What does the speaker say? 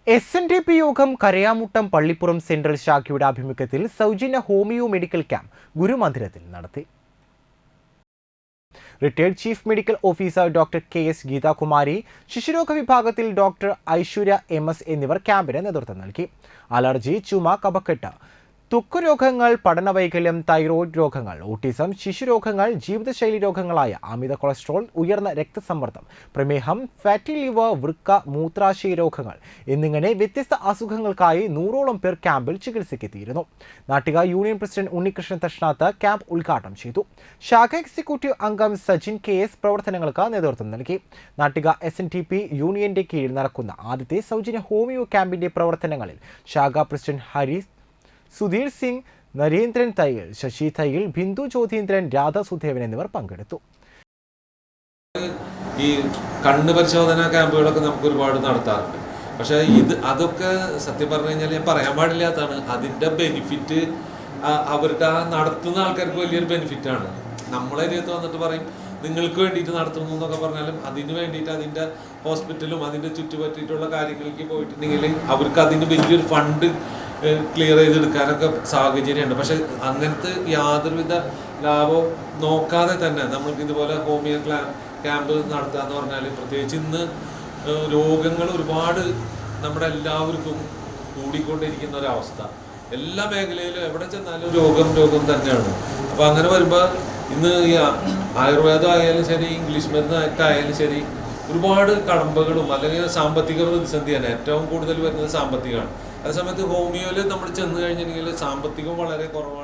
SNDP യോഗം Karayamuttam Pallippuram central ശാഖയുടെ ആഭിമുഖ്യത്തിൽ സൗജന്യ ഹോമിയോ മെഡിക്കൽ ക്യാമ്പ് ഗുരുമന്ദിരത്തിൽ നടത്തി. Retired chief medical officer doctor KS Geethakumari, ശിശുരോഗ വിഭാഗത്തിൽ ഡോക്ടർ ഐശ്വര്യ MS എന്നിവർ ക്യാമ്പിന് നേതൃത്വം നൽകി. അലർജി, ചുമ, കഫക്കെട്ട്, ത്വക്ക് രോഗങ്ങൾ, പഠനവൈകല്യം, തൈറോയ്ഡ് രോഗങ്ങൾ, ഓട്ടിസം, ശിശുരോഗങ്ങൾ, ജീവിതശൈലി രോഗങ്ങളായ അമിത കൊളസ്ട്രോൾ, ഉയർന്ന രക്തസമ്മർദ്ദം, പ്രമേഹം, ഫാറ്റി ലിവർ, വൃക്ക, മൂത്രാശയ രോഗങ്ങൾ എന്നിങ്ങനെ വ്യത്യസ്ത അസുഖങ്ങൾക്കായി 100ഓളം പേർ ക്യാമ്പിൽ ചികിത്സയ്ക്കെത്തിയിരുന്നു. Nattika union president Unnikrishnan തഷ്നാത്ത് camp ഉദ്ഘാടനം ചെയ്തു. ശാഖ എക്സിക്യൂട്ടീവ് അംഗം സജിൻ KS പ്രവർത്തനങ്ങൾക്ക് നേതൃത്വം നൽകി. നാട്ടിക SNDP യൂണിയന്റെ കീഴിൽ നടക്കുന്ന ആദ്യത്തെ സൗജന്യ ഹോമിയോ ക്യാമ്പിന്റെ പ്രവർത്തനങ്ങളിൽ ശാഖ പ്രസിഡന്റ് ഹരീഷ്, സുധീർ സിംഗ്, നരേന്ദ്രൻ തയ്യൽ, ശശി തയ്യൽ, ബിന്ദു ജ്യോതീന്ദ്രൻ, രാധ സുധേവൻ എന്നിവർ പങ്കെടുത്തു. ഈ കണ്ണ് പരിശോധന ക്യാമ്പുകളൊക്കെ നമുക്ക് ഒരുപാട് നടത്താറുണ്ട്. പക്ഷേ അതൊക്കെ സത്യം പറഞ്ഞു കഴിഞ്ഞാൽ ഞാൻ പറയാൻ പാടില്ലാത്തതാണ്. അതിൻ്റെ ബെനിഫിറ്റ് അവർക്ക് നടത്തുന്ന ആൾക്കാർക്ക് വലിയൊരു ബെനിഫിറ്റാണ്. നമ്മളെ ഇതിനകത്ത് വന്നിട്ട് പറയും നിങ്ങൾക്ക് വേണ്ടിയിട്ട് നടത്തുന്നു എന്നൊക്കെ പറഞ്ഞാലും അതിന് വേണ്ടിയിട്ട് അതിൻ്റെ ഹോസ്പിറ്റലും അതിൻ്റെ ചുറ്റുപറ്റിയിട്ടുള്ള കാര്യങ്ങളിലേക്ക് പോയിട്ടുണ്ടെങ്കിൽ അവർക്ക് അതിന് വലിയൊരു ഫണ്ട് ക്ലിയർ ചെയ്തെടുക്കാനൊക്കെ സാഹചര്യമുണ്ട്. പക്ഷെ അങ്ങനത്തെ യാതൊരുവിധ ലാഭവും നോക്കാതെ തന്നെ നമ്മൾക്ക് ഇതുപോലെ ഹോമിയോ ക്യാമ്പ് നടത്തുക എന്ന് പറഞ്ഞാൽ, പ്രത്യേകിച്ച് ഇന്ന് രോഗങ്ങൾ ഒരുപാട് നമ്മുടെ എല്ലാവർക്കും കൂടിക്കൊണ്ടിരിക്കുന്ന ഒരവസ്ഥ. എല്ലാ മേഖലയിലും എവിടെ ചെന്നാലും രോഗം തന്നെയാണ്. അപ്പോൾ അങ്ങനെ വരുമ്പോൾ ഇന്ന് ഈ ആയുർവേദം ആയാലും ശരി, ഇംഗ്ലീഷ് മരുന്നൊക്കെ ആയാലും ശരി, ഒരുപാട് കടമ്പകളും അല്ലെങ്കിൽ സാമ്പത്തിക പ്രതിസന്ധിയാണ് ഏറ്റവും കൂടുതൽ വരുന്നത് സാമ്പത്തികമാണ്. അതേസമയത്ത് ഹോമിയോയിൽ നമ്മൾ ചെന്ന് കഴിഞ്ഞിട്ടുണ്ടെങ്കിൽ സാമ്പത്തികം വളരെ കുറവാണ്.